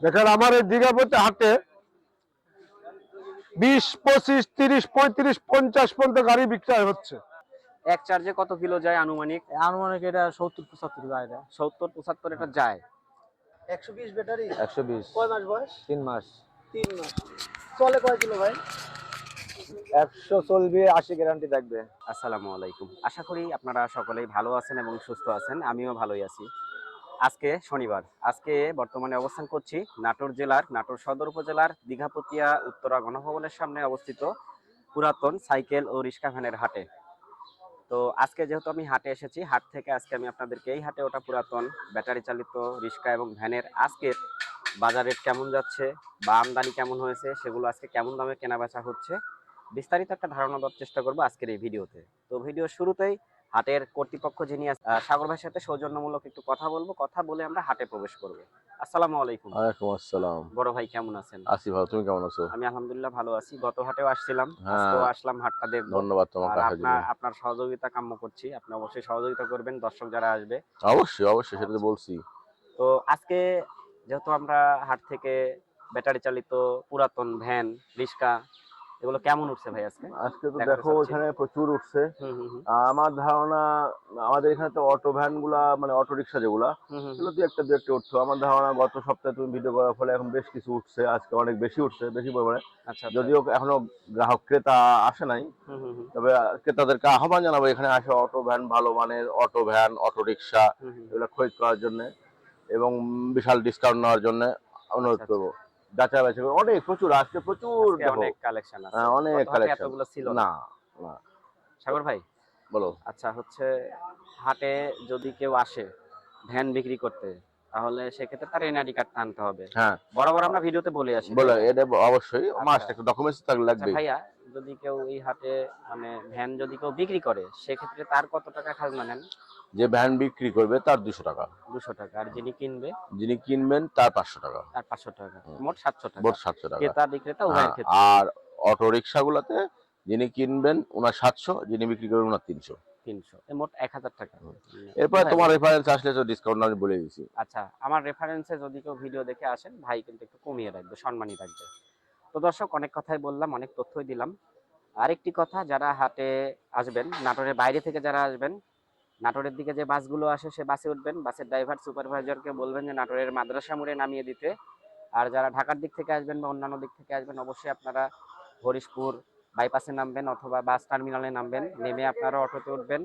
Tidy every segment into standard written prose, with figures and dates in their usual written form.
দেখেন আমার এই দীঘাপতি হাটে 20, 25, 30, 35, 50 পর্যন্ত গাড়ি বিক্রয় হচ্ছে। এক চার্জে কত কিলো যায় আনুমানিক? আনুমানিক এটা 70-75 যায়। এটা 70-75 এটা যায়। 120 ব্যাটারি 120। কয় মাস বয়স? 3 মাস। 3 মাস। চলে কয় কিলো ভাই? 100 চলবে, 80 গ্যারান্টি থাকবে। আসসালামু আলাইকুম, আশা করি আপনারা সকলেই ভালো আছেন এবং সুস্থ আছেন। আমিও ভালোই আছি। আজকে শনিবার, আজকে বর্তমানে অবস্থান করছি নাটোর জেলার নাটোর সদর উপজেলার দীঘাপতিয়া উত্তরা গণভবনের সামনে অবস্থিত পুরাতন সাইকেল ও রিক্সা ভ্যানের হাটে। তো আজকে যেহেতু আমি হাটে এসেছি, হাট থেকে আজকে আমি আপনাদেরকে এই হাটে ওটা পুরাতন ব্যাটারি চালিত রিক্সা এবং ভ্যানের আজকের বাজার রেট কেমন যাচ্ছে বা আমদানি কেমন হয়েছে, সেগুলো আজকে কেমন দামে কেনা বেচা হচ্ছে, বিস্তারিত একটা ধারণা দেওয়ার চেষ্টা করবো আজকের এই ভিডিওতে। তো ভিডিওর শুরুতেই হাটের কর্তৃপক্ষ যিনি সাগর ভাইয়ের সাথে সৌজন্যমূলক একটু কথা বলবো, কথা বলে আমরা হাটে প্রবেশ করবো। আসসালামু আলাইকুম। ওয়ালাইকুম আসসালাম। বড় ভাই কেমন আছেন? আছি ভালো, তুমি কেমন আছো? আমি আলহামদুলিল্লাহ ভালো আছি। গত হাটেও আসছিলাম, হ্যাঁ। আজকেও আসলাম হাটটা দেখবো। ধন্যবাদ তোমাকে আসার জন্য। আপনার সহযোগিতা কাম্য করছি, আপনি অবশ্যই সহযোগিতা করবেন দর্শক যারা আসবে। অবশ্যই অবশ্যই, সেটা তো বলছি। তো আজকে যেহেতু আমরা হাট থেকে ব্যাটারি চালিত পুরাতন ভ্যান রিক্সা এগুলো কেমন উঠছে ভাই আজকে? আজকে তো দেখাতে দেখো চাচ্ছি। এখানে প্রচুর উঠছে। হুম হুম হুম আমার ধারণা আমাদের এখানে তো অটো ভ্যান গুলা, মানে অটো রিক্সা যেগুলা, হুম হুম এগুলো দু একটা উঠছে। আমার ধারণা গত সপ্তাহে তুমি ভিডিও করার ফলে এখন বেশ কিছু উঠছে, আজকে অনেক বেশি উঠছে, বেশি পরিমাণে। আচ্ছা আচ্ছা। যদিও এখনো গ্রাহক ক্রেতা আসে নাই, হুম হুম হুম তবে ক্রেতাদেরকে আহ্বান জানাবো এখানে আসে অটো ভ্যান, ভালো মানের অটো ভ্যান, অটো রিক্সা হুম হুম। এগুলো খরিদ করার জন্য এবং বিশাল ডিসকাউন্ট নেওয়ার জন্য অনুরোধ আচ্ছা, করবো। যাচাই বাছাই করবো। অনেক প্রচুর আজকে, প্রচুর আজকে দেখো। অনেক কালেকশন আছে। হ্যাঁ, অনেক গত হাটে কালেকশন। এতগুলো ছিল না। না না, সাগর ভাই, বলো। আচ্ছা হচ্ছে হাটে যদি কেউ আসে ভ্যান বিক্রি করতে, তাহলে সেক্ষেত্রে তার এনআইডি কার্ডটা আনতে হবে। হ্যাঁ, বরাবর আমরা ভিডিওতে বলে আসি। বলো, এটা অবশ্যই মাস্ট, আচ্ছা। একটা ডকুমেন্টস থাকলে আচ্ছা লাগবে। ভাইয়া, যদি কেউ এই হাটে মানে ভ্যান যদি কেউ বিক্রি করে, সেক্ষেত্রে তার কত টাকা খাজনা নেন? যে ভ্যান বিক্রি করবে তার 200 টাকা, 200 টাকা। আর যিনি কিনবে যিনি কিনবেন তার 500 টাকা, তার 500 টাকা, মোট 700 টাকা। মোট 700 টাকা। ক্রেতা বিক্রেতা উভয়ের হ্যাঁ, ক্ষেত্রে। আর অটো রিক্সা গুলাতে যিনি কিনবেন ওনার 700, যিনি বিক্রি করবেন ওনার 300। 300, মোট 1000 টাকা। এরপরে ভাই, তোমার রেফারেন্স আসলে তো ডিসকাউন্ট আমি বলে দিয়েছি। আচ্ছা, আমার রেফারেন্সে যদি কেউ ভিডিও দেখে আসেন, ভাই কিন্তু একটু কমিয়ে রাখবে, সম্মানই রাখবে। তো দর্শক, অনেক কথাই বললাম, অনেক তথ্যই দিলাম। আরেকটি কথা, যারা হাটে আসবেন, নাটোরের বাইরে থেকে যারা আসবেন, নাটোরের দিকে যে বাসগুলো আসে সে বাসে উঠবেন। বাসের ড্রাইভার সুপারভাইজারকে বলবেন যে নাটোরের মাদ্রাসা মোড়ে নামিয়ে দিতে। আর যারা ঢাকার দিক থেকে আসবেন বা অন্যান্য দিক থেকে আসবেন, অবশ্যই আপনারা হরিশপুর বাইপাসে নামবেন অথবা বাস টার্মিনালে নামবেন। নেমে আপনারা অটোতে উঠবেন।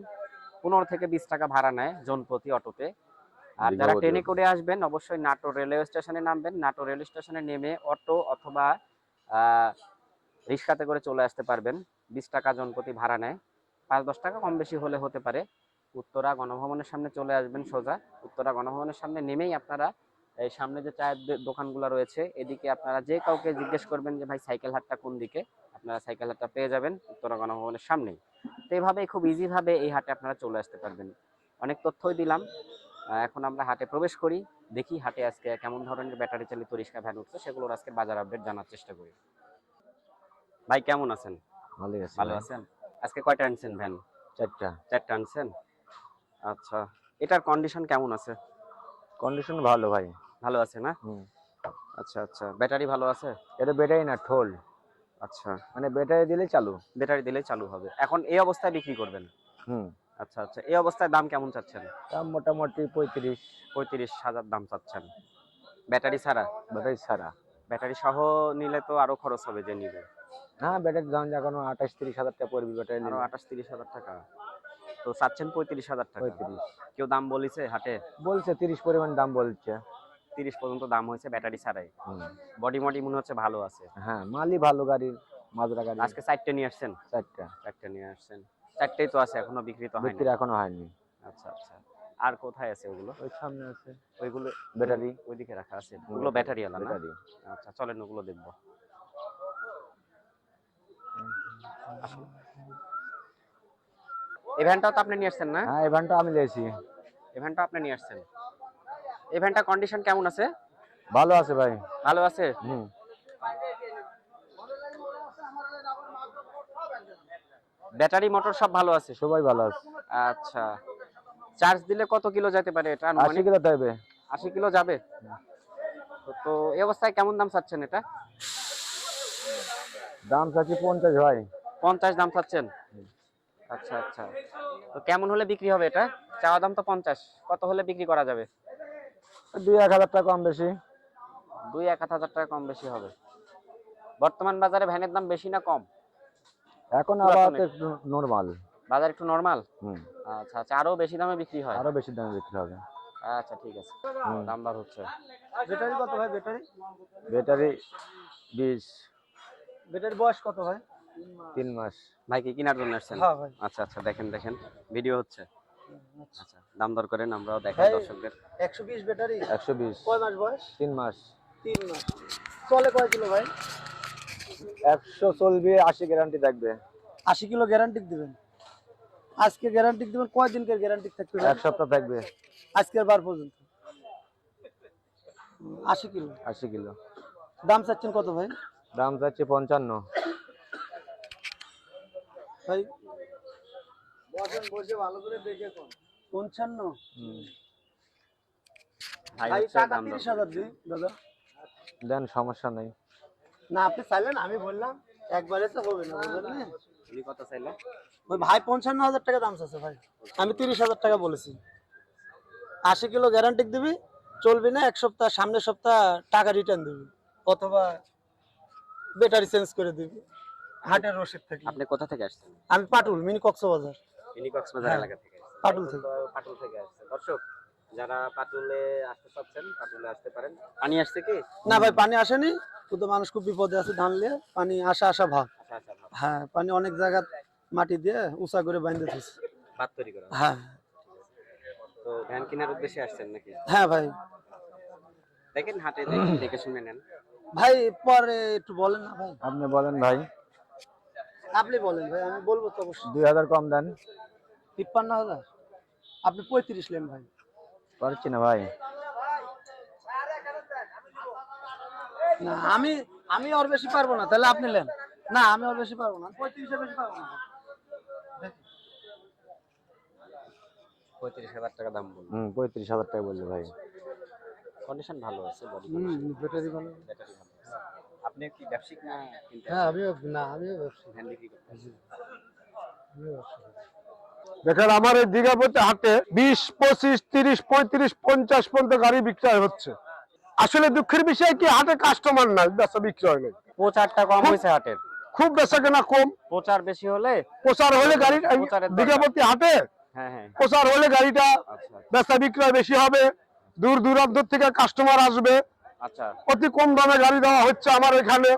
15 থেকে 20 টাকা ভাড়া নেয় জনপ্রতি অটোতে। আর যারা ট্রেনে করে আসবেন, অবশ্যই নাটোর রেলওয়ে স্টেশনে নামবেন। নাটোর রেল স্টেশনে নেমে অটো অথবা রিক্সাতে করে চলে আসতে পারবেন। 20 টাকা জনপ্রতি ভাড়া নেয়, 5-10 টাকা কম বেশি হলে হতে পারে। উত্তরা গণভবনের সামনে চলে আসবেন সোজা। উত্তরা গণভবনের সামনে নেমেই আপনারা এই সামনে যে চায়ের দোকানগুলো রয়েছে, এদিকে আপনারা যে কাউকে জিজ্ঞেস করবেন যে ভাই সাইকেল হাটটা কোন দিকে, আপনারা সাইকেল হাটটা পেয়ে যাবেন উত্তরা গণভবনের সামনেই। তো এইভাবেই খুব ইজি ভাবে এই হাটে আপনারা চলে আসতে পারবেন। অনেক তথ্যই দিলাম। এখন আমরা হাটে প্রবেশ করি, দেখি হাটে আজকে কেমন ধরনের ব্যাটারি চালিত রিক্সা ভ্যান উঠছে, সেগুলোর আজকে বাজার আপডেট জানার চেষ্টা করি। ভাই কেমন আছেন? ভালো আছে, ভালো আছেন। আজকে কয়টা আনছেন ভ্যান? 4টা। 4টা আনছেন। আচ্ছা, এটার কন্ডিশন কেমন আছে? কন্ডিশন ভালো ভাই। ভালো আছে না? আচ্ছা আচ্ছা, ব্যাটারি ভালো আছে? এটা ব্যাটারি না, ঠোল। আচ্ছা, মানে ব্যাটারি দিলে চালু। ব্যাটারি দিলেই চালু হবে। এখন এই অবস্থায় বিক্রি করবেন? হুম। আচ্ছা আচ্ছা, এই অবস্থায় দাম কেমন চাচ্ছেন? দাম মোটামুটি 35। 35,000 দাম চাচ্ছেন ব্যাটারি ছাড়া? ব্যাটারি ছাড়া। ব্যাটারি সহ নিলে তো আরো খরচ হবে যে নিবে। হ্যাঁ, ব্যাটারি দাম এখনো 28-30 হাজার টাকা পড়বে ব্যাটারি আরো নিলে। 28-30,000 টাকা। তো চাচ্ছেন 35,000 টাকা। 35 কেউ দাম বলেছে হাটে? বলছে, 30 পরিমাণ দাম বলছে। 30 পর্যন্ত দাম হয়েছে ব্যাটারি ছাড়াই। বডি মডি মনে হচ্ছে ভালো আছে। হ্যাঁ, মালই ভালো, গাড়ির মাজরা গাড়ি। আজকে 4টে নিয়ে আসছেন? 4টা। 4টে নিয়ে আসছেন। 4টেই তো আছে, এখনো বিক্রি তো হয়নি। বিক্রি এখনো হয়নি। আচ্ছা আচ্ছা। আর কোথায় আছে ওগুলো? ওই সামনে আছে ওইগুলো ব্যাটারি। ওইদিকে রাখা আছে। ওগুলো ব্যাটারি আলা না? ব্যাটারি। আচ্ছা, চলেন ওগুলো দেখবো। আসুন। এই ভ্যানটাও তো আপনি নিয়ে আসছেন না? হ্যাঁ, এই ভ্যানটা আমি নিয়েছি। এই ভ্যানটা আপনি নিয়ে আসছেন। এই ভ্যানটা কন্ডিশন কেমন আছে? ভালো আছে ভাই। ভালো আছে। ব্যাটারি মোটর সব ভালো আছে? সবাই ভালো আছে। আচ্ছা, চার্জ দিলে কত কিলো যেতে পারে এটা? 80 কিলো যাবে। 80 কিলো যাবে। তো এই অবস্থায় কেমন দাম চাচ্ছেন এটা? দাম চাচ্ছি 50 ভাই। 50 দাম চাচ্ছেন? আচ্ছা আচ্ছা, তো কেমন হলে বিক্রি হবে এটা? চাওয়া দাম তো 50, কত হলে বিক্রি করা যাবে? 2-1000 টাকা কম বেশি। 2-1000 টাকা কম বেশি হবে। বর্তমান বাজারে ভ্যানের দাম বেশি না কম? এখন পুরাতন আবার একটু নরমাল। বাজার একটু নরমাল। হুম, আচ্ছা আচ্ছা, আরো বেশি দামে বিক্রি হয়? আরো বেশি দামে বিক্রি হবে। আচ্ছা ঠিক আছে, দাম বার হচ্ছে। ব্যাটারি কত ভাই ব্যাটারি? ব্যাটারি 20। ব্যাটারি বয়স কত ভাই? 3 মাস। ভাই কি কেনার জন্য আসছেন? হ্যাঁ ভাই। আচ্ছা আচ্ছা, দেখেন দেখেন, ভিডিও হচ্ছে। আচ্ছা, দাম দর করেন, আমরাও দেখাই ভাই, দর্শকদের। 120 ব্যাটারি 120। কয় মাস বয়স? 3 মাস। 3 মাস। চলে কয় কিলো ভাই? 100 চলবে, 80 গ্যারান্টি থাকবে। 80 কিলো গ্যারান্টি দিবেন? আজকে গ্যারান্টি দিবেন, কয় দিনকার গ্যারান্টি থাকবে ভাই? 1 সপ্তাহ থাকবে। আজকের বার পর্যন্ত 80 কিলো। 80 কিলো। দাম চাচ্ছেন কত ভাই? দাম চাচ্ছি 55। ভাই বসেন, বসে ভালো করে দেখে কোন 55। ভাই ভাই হচ্ছে টাকা দাম দর 30,000 দিই দাদা। দেন, সমস্যা নাই। না আপনি চাইলেন, আমি বললাম একবারে তো হবে না, বুঝলেন না? উনি কত চাইলে? ওই ভাই 55,000 টাকা দাম চাচ্ছে ভাই, আমি 30,000 টাকা বলেছি। 80 কিলো গ্যারান্টি দিবি, চলবি না 1 সপ্তাহ, সামনের সপ্তাহ টাকা রিটার্ন দিবি, অথবা ব্যাটারি চেঞ্জ করে দিবি হাটের রসিদ থেকে। আপনি কোথা থেকে আসছেন? আমি পাটুল, মিনি কক্সবাজার। ইনি কক্সবাজার হ্যাঁ, এলাকা থেকে আসছেন। পাটুল থেকে। পাটুল থেকে আসছেন। দর্শক যারা পাটুলে আসতে চাচ্ছেন, পাটুলে আসতে পারেন। পানি আসছে কি? না ভাই পানি আসেনি, কিন্তু মানুষ খুব বিপদে আছে, ধান নিয়ে পানি আসা আসা ভাব। আচ্ছা আচ্ছা, ভালো। হ্যাঁ, পানি অনেক জায়গা মাটি দিয়ে উঁচা করে বাইন্ধে দিয়েছে। ভাত তৈরি করা। হ্যাঁ তো ভ্যান কেনার উদ্দেশ্যে আসছেন নাকি? হ্যাঁ ভাই। দেখেন হাটে দেখে দেখে শুনে নেন। ভাই পরে একটু বলেন না ভাই, আপনি বলেন ভাই। আপনি বলেন ভাই, আমি বলবো তো অবশ্যই। 2000 কম দেন। 53,000, আপনি 35 নেন ভাই। পারছি না ভাই। না আমি আমি আর বেশি পারবো না, তাহলে আপনি নেন। না আমি আর বেশি পারবো না, 35 এর বেশি পারবো না। 35,000 টাকা দাম বলুন। 35,000 টাকা বললে ভাই। কন্ডিশন ভালো আছে, বডি ব্যাটারি ভালো। ব্যাটারি ভালো আছে। আপনি কি ব্যবসায়িক না কিনতে? হ্যাঁ আমিও, না আমিও ব্যবসা। ভ্যান বিক্রি করতে আসছেন? দেখেন আমার এই দীঘাপতি হাটে 20, 25, 30, 35, 50 পর্যন্ত গাড়ি বিক্রয় হচ্ছে। আসলে দুঃখের বিষয় কি, হাটে কাস্টমার নাই, বেচা বিক্রি হয় নাই। প্রচারটা কম হয়েছে হাটের। খুব বেচা কেনা কম। প্রচার বেশি হলে প্রচার হলে গাড়ি, প্রচারের দরকার। দীঘাপতি হাটে হ্যাঁ হ্যাঁ, প্রচার হলে গাড়িটা আচ্ছা বেচা বিক্রয় বেশি হবে, দূর দূরান্ত থেকে কাস্টমার আসবে, আচ্ছা। অতি কম দামে গাড়ি দেওয়া হচ্ছে আমার এখানে।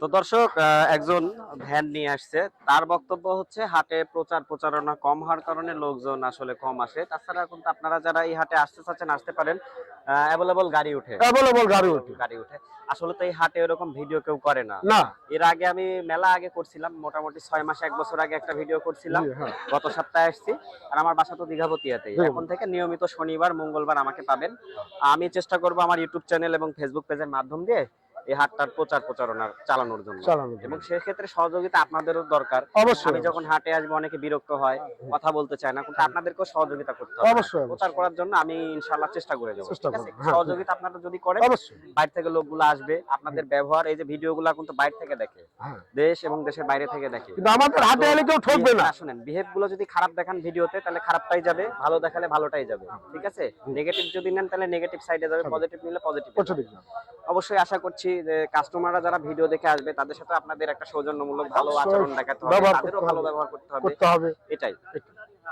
তো দর্শক, একজন ভ্যান নিয়ে আসছে, তার বক্তব্য হচ্ছে হাটে প্রচার প্রচারণা কম হওয়ার কারণে লোকজন আসলে কম আসে। তাছাড়া কিন্তু আপনারা যারা এই হাটে আসতে চাচ্ছেন আসতে পারেন, অ্যাভেলেবল গাড়ি উঠে, অ্যাভেলেবল গাড়ি ওঠে। গাড়ি উঠে। আসলে তো এই হাটে এরকম ভিডিও কেউ করে না। না, এর আগে আমি মেলা আগে করছিলাম, মোটামুটি 6 মাস 1 বছর আগে একটা ভিডিও করছিলাম। জি, হ্যাঁ। গত সপ্তাহে আসছি, আর আমার বাসা তো দীঘাপতিয়াতেই। জি। এখন থেকে নিয়মিত শনিবার মঙ্গলবার আমাকে পাবেন। আমি চেষ্টা করব আমার ইউটিউব চ্যানেল এবং ফেসবুক পেজের মাধ্যম দিয়ে এই হাটটার প্রচার প্রচারণা চালানোর জন্য। এবং সেক্ষেত্রে সহযোগিতা আপনাদেরও দরকার। অবশ্যই। আমি যখন হাটে আসবো অনেকে বিরক্ত হয়, কথা বলতে চায় না, কিন্তু আপনাদেরকেও সহযোগিতা করতে হবে। অবশ্যই, প্রচার করার জন্য আমি ইনশাআল্লাহ চেষ্টা করে যাবো। চেষ্টা ঠিক আছে? করবো, হ্যাঁ। সহযোগিতা আপনারা যদি করেন, অবশ্যই। বাইরে থেকে লোকগুলো আসবে, আপনাদের ব্যবহার, এই যে ভিডিওগুলো কিন্তু বাইরে থেকে দেখে, হ্যাঁ। দেশ এবং দেশের বাইরে থেকে দেখে। কিন্তু আমাদের হাটে এলে কেউ ঠকবে না। শুনেন, বিহেভ গুলো যদি খারাপ দেখান ভিডিওতে, তাহলে খারাপটাই যাবে, ভালো দেখালে ভালোটাই যাবে। ঠিক আছে? নেগেটিভ যদি নেন তাহলে নেগেটিভ সাইডে যাবে, পজিটিভ নিলে পজিটিভ। অবশ্যই আশা করছি যে কাস্টমাররা যারা ভিডিও দেখে আসবে তাদের সাথে আপনাদের একটা সৌজন্যমূলক ভালো আচরণ দেখাতে হবে, তাদেরও ভালো ব্যবহার করতে হবে। এটাই।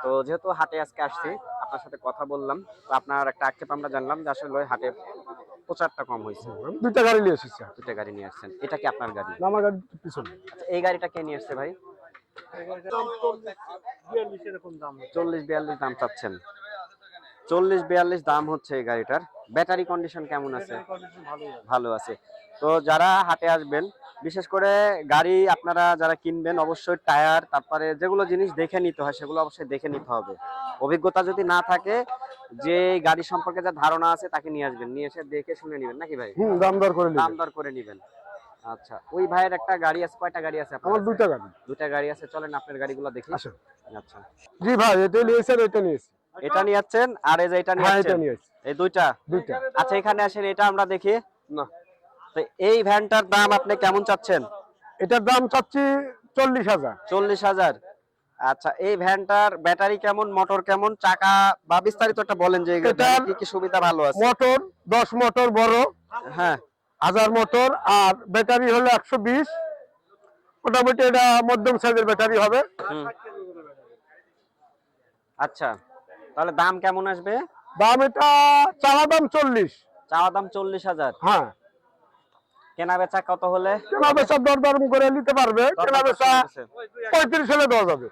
তো যেহেতু হাটে আজকে আসছি, আপনার সাথে কথা বললাম, তো আপনার একটা আক্ষেপ আমরা জানলাম যে আসলে হাটে প্রচারটা কম হয়েছে। দুইটা গাড়ি নিয়ে এসেছি। দুটো গাড়ি নিয়ে আসছেন, এটা কি আপনার গাড়ি? না, আমার গাড়ি পিছনে। আচ্ছা, এই গাড়িটা কে নিয়ে আসছে ভাই? 40-42 দাম চাচ্ছেন। 40-42 দাম হচ্ছে এই গাড়িটার। ব্যাটারি কন্ডিশন কেমন আছে? ভালো আছে। তো যারা হাটে আসবেন, বিশেষ করে গাড়ি আপনারা যারা কিনবেন, অবশ্যই টায়ার, তারপরে যেগুলো জিনিস দেখে নিতে হয় সেগুলো অবশ্যই দেখে নিতে হবে। অভিজ্ঞতা যদি না থাকে, যে গাড়ি সম্পর্কে যা ধারণা আছে তাকে নিয়ে আসবেন, নিয়ে এসে দেখে শুনে নেবেন নাকি ভাই? দাম দর করে দাম দর করে নেবেন। আচ্ছা, ওই ভাইয়ের একটা গাড়ি আছে, কয়টা গাড়ি আছে আপনার? আমার দুইটা গাড়ি। দুটা গাড়ি আছে, চলেন আপনার গাড়িগুলো দেখি। আসুন। আচ্ছা, জি ভাই, এটা নিয়েছেন, এটা নিয়েছি। এটা নিয়ে যাচ্ছেন আর এই যে এটা নিয়ে হ্যাঁ, এটা যাচ্ছেন, নিয়েছি। এই দুইটা। দুইটা। আচ্ছা, এখানে আসেন, এটা আমরা দেখি। না। তো এই ভ্যানটার দাম আপনি কেমন চাচ্ছেন? এটার দাম চাচ্ছি 40,000। 40,000। আচ্ছা, এই ভ্যানটার ব্যাটারি কেমন, মোটর কেমন, চাকা বা বিস্তারিত একটা বলেন যে এটার কি কি সুবিধা ভালো আছে? মোটর 10 মোটর বড়, হ্যাঁ 1000 মোটর, আর ব্যাটারি হলো 120। মোটামুটি এটা মধ্যম সাইজের ব্যাটারি হবে। হুম। আচ্ছা, তাহলে দাম কেমন আসবে? দাম এটা চাওয়া দাম 40। চাওয়া দাম 40,000। হ্যাঁ, কেনা বেচা কত হলে? কেনা বেচা দরদাম করে নিতে পারবে। কেনা বেচা আছে? 35 হলে দেওয়া যাবে।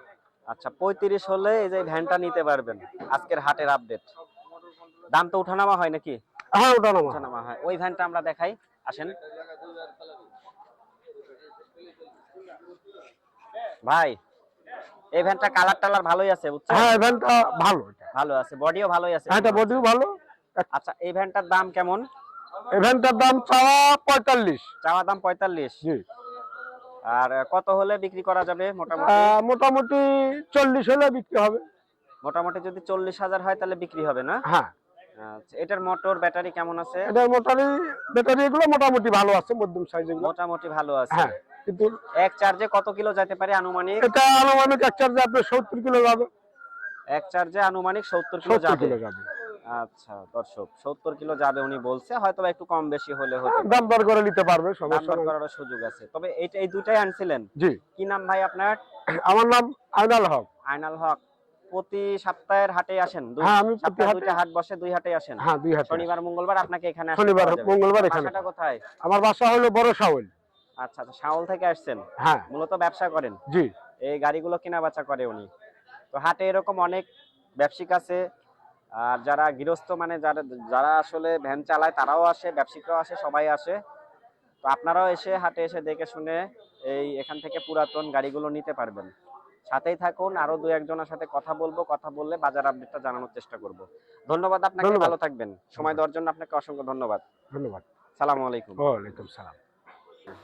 আচ্ছা, 35 হলে এই যে ভ্যানটা নিতে পারবেন। আজকের হাটের আপডেট। দাম তো উঠানামা হয় নাকি? হ্যাঁ, ওটা নামা। উঠানামা হয়। ওই ভ্যানটা আমরা দেখাই, আসেন ভাই। এই ভ্যানটা কালার টালার ভালোই আছে বুঝছেন? হ্যাঁ, ইভেন্টটা ভালো। ভালো আছে, বডিও ভালোই আছে। হ্যাঁ, এটা বডিও ভালো। আচ্ছা, এই ভ্যানটার দাম কেমন? ইভেন্টটার দাম চাওয়া 45। চাওয়া দাম 45। জি। আর কত হলে বিক্রি করা যাবে মোটামুটি? মোটামুটি 40 হলে বিক্রি হবে। মোটামুটি যদি 40,000 হয় তাহলে বিক্রি হবে না? হ্যাঁ, আচ্ছা, এটার মোটর ব্যাটারি কেমন আছে? এটার ব্যাটারি এগুলো মোটামুটি ভালো আছে, মধ্যম সাইজ এগুলো। মোটামুটি ভালো আছে। হ্যাঁ, কিন্তু এক চার্জে কত কিলো যেতে পারে আনুমানিক? এটা আনুমানিক এক চার্জে আপনার 70 কিলো যাবে। এক চার্জে আনুমানিক 70 কিলো 70 যাবে। কিলো যাবে। আচ্ছা দর্শক, 70 কিলো যাবে উনি বলছে, হয়তো বা একটু কম বেশি হলে হতে পারে। দাম দর করে নিতে পারবে, দাম সমস্যা দর নেই। করার সুযোগ আছে। তবে এই দুটাই আনছিলেন? জি। কি নাম ভাই আপনার? আমার নাম আইনাল হক। আইনাল হক। প্রতি সপ্তাহের হাটে আসেন? হ্যাঁ, আমি প্রতি সপ্তাহে হাটে। দুইটা হাট বসে, দুই হাটে আসেন? হ্যাঁ, 2 হাতে। শনিবার মঙ্গলবার আপনাকে এখানে আসতে শনিবার পাওয়া যাবে। মঙ্গলবার এখানে। বাসাটা কোথায়? আমার বাসা হলো বড় শাওল। আচ্ছা আচ্ছা, শাওল থেকে আসছেন? হ্যাঁ। মূলত ব্যবসা করেন? জি। এই গাড়িগুলো কেনা বেচা করে উনি। তো হাটে এরকম অনেক ব্যবসায়িক আছে, আর যারা গৃহস্থ মানে যারা আসলে ভ্যান চালায় তারাও আসে, ব্যবসায়িকরাও আসে, সবাই আসে। তো আপনারাও এসে হাটে এসে দেখে শুনে এখান থেকে পুরাতন গাড়িগুলো নিতে পারবেন। সাথেই থাকুন, আরো দু একজনের সাথে কথা বলবো, কথা বললে বাজার আপডেটটা জানানোর চেষ্টা করব। ধন্যবাদ আপনাকে, ধন্যবাদ। ভালো থাকবেন। সময় দেওয়ার জন্য আপনাকে অসংখ্য ধন্যবাদ। ধন্যবাদ। সালামু আলাইকুম। ওয়ালাইকুম সালাম।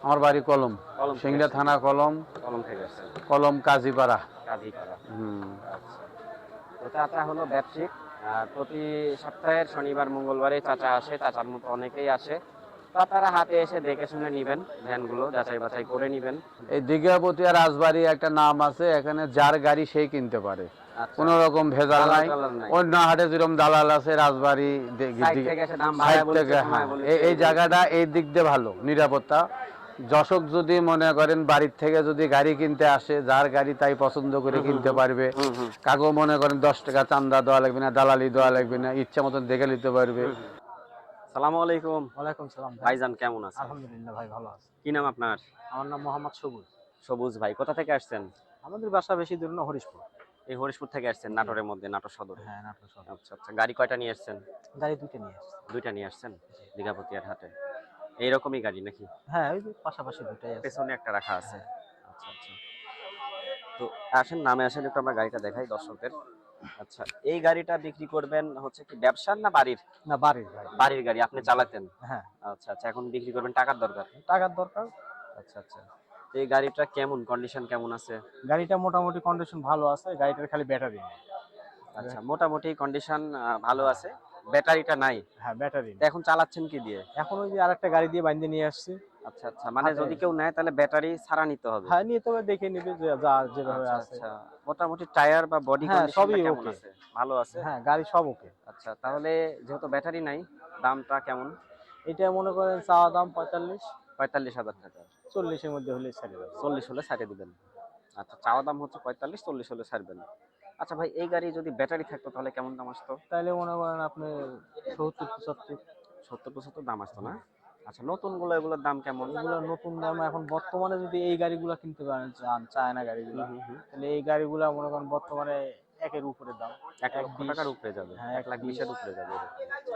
আমার বাড়ি কলম, কলম সিংড়া থানা কলম, কলম থেকে আসছেন? কলম কাজীপাড়া। কাঁদিপাড়া। হুম। আচ্ছা, তো চাচা হলো ব্যবসায়িক। প্রতি সপ্তাহের শনিবার মঙ্গলবারে চাচা আসে, চাচার মতো অনেকেই আসে। তো আপনারা হাতে এসে দেখে শুনে নিবেন, ভ্যানগুলো যাচাই বাছাই করে নিবেন। এই দিঘাপতিয়া রাজবাড়ি একটা নাম আছে, এখানে যার গাড়ি সেই কিনতে পারে, আচ্ছা, কোন রকম ভেজাল দালাল নাই। টালাল নাই। অন্য হাটে যেরকম দালাল আছে, রাজবাড়ি সাইড থেকে এসে দাম সাইড বাড়ায় বলছে, থেকে, কমায় হ্যাঁ, বলছে। এই জায়গাটা এই দিক দিয়ে ভালো, নিরাপত্তা। যশোর যদি মনে করেন বাড়ির থেকে যদি গাড়ি কিনতে আসে, যার গাড়ি তাই পছন্দ করে কিনতে পারবে। কাগো মনে করেন 10 টাকা চান্দা দেওয়া লাগবে না, দালালি দেওয়া লাগবে না, ইচ্ছা মতন দেখে নিতে পারবে। সালামু আলাইকুম। ওয়ালাইকুম সালাম ভাই। ভাইজান কেমন আছেন? আলহামদুলিল্লাহ ভাই, ভালো আছে। কি নাম আপনার? আমার নাম মোহাম্মদ সবুজ। সবুজ ভাই, কোথা থেকে আসছেন? আমাদের বাসা বেশি দূর না, হরিশপুর। এই হরিশপুর থেকে আসছেন, নাটোরের মধ্যে, নাটোর সদরে? হ্যাঁ, নাটোর শহর। আচ্ছা আচ্ছা, গাড়ি কয়টা নিয়ে আসছেন? গাড়ি দুটো নিয়ে আসছে। দুইটা নিয়ে আসছেন দিঘাপতিয়ার হাটে? এইরকমই গাড়ি নাকি? হ্যাঁ, ওই যে পাশাপাশি দুটাই আছে। পেছনে একটা রাখা আছে। আচ্ছা আচ্ছা, তো আসেন, নামে আসেন, একটু আমরা গাড়িটা দেখাই দর্শকদের। আচ্ছা, এই গাড়িটা বিক্রি করবেন হচ্ছে কি ব্যবসার না বাড়ির? না, বাড়ির ভাই। বাড়ির গাড়ি আপনি চালাতেন? হ্যাঁ, আচ্ছা আচ্ছা, এখন বিক্রি করবেন, টাকার দরকার? টাকার দরকার। আচ্ছা আচ্ছা, তো এই গাড়িটা কেমন, কন্ডিশন কেমন আছে? গাড়িটা মোটামুটি কন্ডিশন ভালো আছে, গাড়িটার খালি ব্যাটারি নেই। আচ্ছা, মোটামুটি কন্ডিশন ভালো আছে, ব্যাটারিটা নাই। হ্যাঁ, ব্যাটারি তো এখন চালাচ্ছেন কি দিয়ে? এখন ওই যে আরেকটা গাড়ি দিয়ে বাইন্ধে নিয়ে আসছি। আচ্ছা আচ্ছা, মানে হাতে। যদি কেউ নেয় তাহলে ব্যাটারি ছাড়া নিতে হবে? হ্যাঁ, নিয়ে তবে দেখে নিবে যে যা যেভাবে আচ্ছা আছে। আচ্ছা, মোটামুটি টায়ার বা বডি হ্যাঁ, কন্ডিশন সবই কেমন okay। আছে? ভালো আছে? হ্যাঁ, গাড়ি সব ওকে। আচ্ছা, তাহলে যেহেতু ব্যাটারি নাই, দামটা কেমন? এটা মনে করেন চাওয়া দাম 45, 45,000 টাকা। 40-এর মধ্যে হলে ছেড়ে দেবে। 40 হলে ছাড়ে দিবেন? আচ্ছা, চাওয়া দাম হচ্ছে 45, 40 হলে ছাড়বেন। আচ্ছা ভাই, এই গাড়ি যদি ব্যাটারি থাকতো তাহলে কেমন দাম আসতো? তাহলে মনে করেন আপনি 70-75। 70-75 দাম আসতো না? আচ্ছা, নতুন গুলো এগুলোর দাম কেমন? এগুলো নতুন দাম এখন বর্তমানে যদি এই গাড়িগুলো কিনতে পারেন, চায়না গাড়িগুলো, তাহলে এই গাড়িগুলো মনে করেন বর্তমানে 1-এর উপরে দাম। 1 লক্ষ টাকার উপরে যাবে? হ্যাঁ, 1,20,000 উপরে যাবে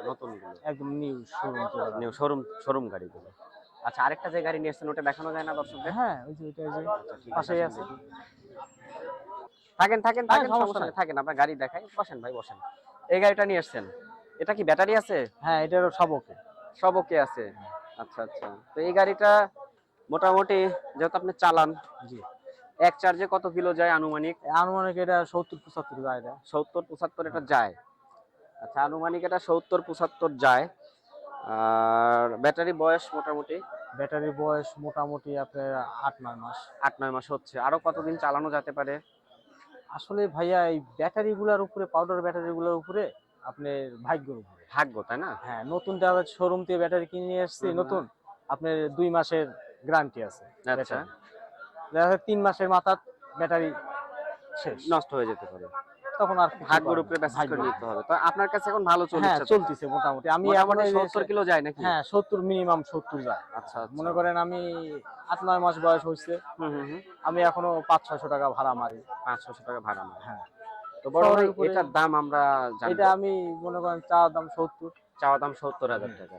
নতুন গুলো, একদম নিউ শোরুম। নিউ শোরুম গাড়িগুলো। আচ্ছা, আরেকটা যে গাড়ি নিয়ে এসেছেন ওটা দেখানো যায় না দর্শকদের? হ্যাঁ, ওই যে এটা যে আচ্ছা, ঠিক পাশেই আছে, আছে। থাকেন থাকেন হ্যাঁ, থাকেন, সমস্যা সমস্যা নাই। নেই, থাকেন, আপনার গাড়ি দেখাই, বসেন ভাই বসেন। এই গাড়িটা নিয়ে এসেছেন, এটা কি ব্যাটারি আছে? হ্যাঁ, এটারও সব ওকে। সব ওকে আছে? আচ্ছা আচ্ছা, তো এই গাড়িটা মোটামুটি যেহেতু আপনি চালান, জি, এক চার্জে কত কিলো যায় আনুমানিক? আনুমানিক এটা 70-75 যায় এটা। 70-75 এটা যায়। আচ্ছা, আনুমানিক এটা 70-75 যায়। আর ব্যাটারি বয়স মোটামুটি ব্যাটারি বয়স মোটামুটি আপনার 8-9 মাস। 8-9 মাস হচ্ছে, আরো কতদিন চালানো যেতে পারে? আসলে ভাইয়া এই ব্যাটারি গুলার উপরে, পাউডার ব্যাটারি গুলার উপরে আপনার ভাগ্যের উপরে। ভাগ্য, তাই না? হ্যাঁ, নতুন শোরুম থেকে ব্যাটারি কিনে নিয়ে আসছি নতুন, আপনার 2 মাসের গ্যারান্টি আছে। আচ্ছা, দেখা যায় 3 মাসের মাথা ব্যাটারি শেষ, নষ্ট হয়ে যেতে পারে। তখন আর কিছু ভাগ্যের করার উপরে নেই। ব্যাসিস করে ভাগ্য। নিতে হবে। তো আপনার কাছে এখন ভালো হ্যাঁ, চলছে? চলতেছে মোটামুটি। আমি এখন মোটামুটি এই যে 70 কিলো যায় নাকি? হ্যাঁ 70 মিনিমাম 70 যায়। আচ্ছা, মনে করেন আমি 8-9 মাস বয়স হয়েছে, হুম। আমি এখনো 500-600 টাকা ভাড়া মারি। 500 টাকা ভাড়া মারে। হ্যাঁ, তো বড় ভাই, শহরের উপরে- এটার দাম আমরা এটা জানবো। আমি মনে করেন চাওয়া দাম 70, চাওয়া দাম 70,000 টাকা।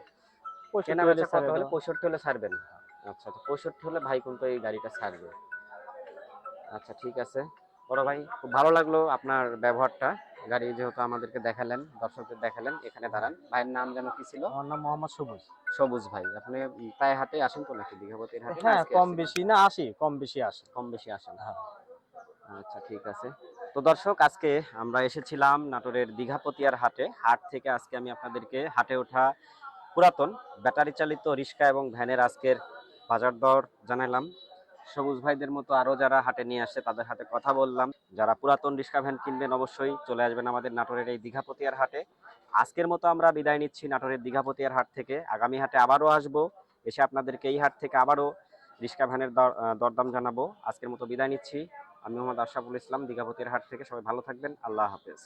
65 কেনা হলে বেচা কত ছেড়ে হলে? দেওয়া। 65 হলে ছাড়বেন? আচ্ছা, তো 65 হলে ভাই কিন্তু এই গাড়িটা ছাড়বে। আচ্ছা, ঠিক আছে বড় ভাই, খুব ভালো লাগলো আপনার ব্যবহারটা। গাড়ি যেহেতু আমাদেরকে দেখালেন, দর্শকদের দেখালেন, এখানে দাঁড়ান। ভাইয়ের নাম যেন কি ছিল? আমার নাম মোহাম্মদ সবুজ। সবুজ ভাই। আপনি প্রায় হাটে আসেন তো নাকি, দীঘাপতির হাটে? না হ্যাঁ, আজকে কম আসছেন? বেশি না আসি, কম বেশি আসি। কম বেশি আসেন। হ্যাঁ। আচ্ছা, ঠিক আছে। তো দর্শক, আজকে আমরা এসেছিলাম নাটোরের দীঘাপতিয়ার হাটে। হাট থেকে আজকে আমি আপনাদেরকে হাটে ওঠা পুরাতন ব্যাটারি চালিত রিক্সা এবং ভ্যানের আজকের বাজার দর জানালাম। সবুজ ভাইদের মতো আরো যারা হাটে নিয়ে আসছে তাদের হাতে কথা বললাম। যারা পুরাতন রিক্সা ভ্যান কিনবেন অবশ্যই চলে আসবেন আমাদের নাটোরের এই দীঘাপতিয়ার হাটে। আজকের মতো আমরা বিদায় নিচ্ছি নাটোরের দীঘাপতিয়ার হাট থেকে। আগামী হাটে আবারও আসবো, এসে আপনাদেরকে এই হাট থেকে আবারও রিক্সা ভ্যানের দরদাম জানাবো। আজকের মতো বিদায় নিচ্ছি। আমি মোহাম্মদ আশরাফুল ইসলাম, দীঘাপতিয়ার হাট থেকে। সবাই ভালো থাকবেন। আল্লাহ হাফেজ।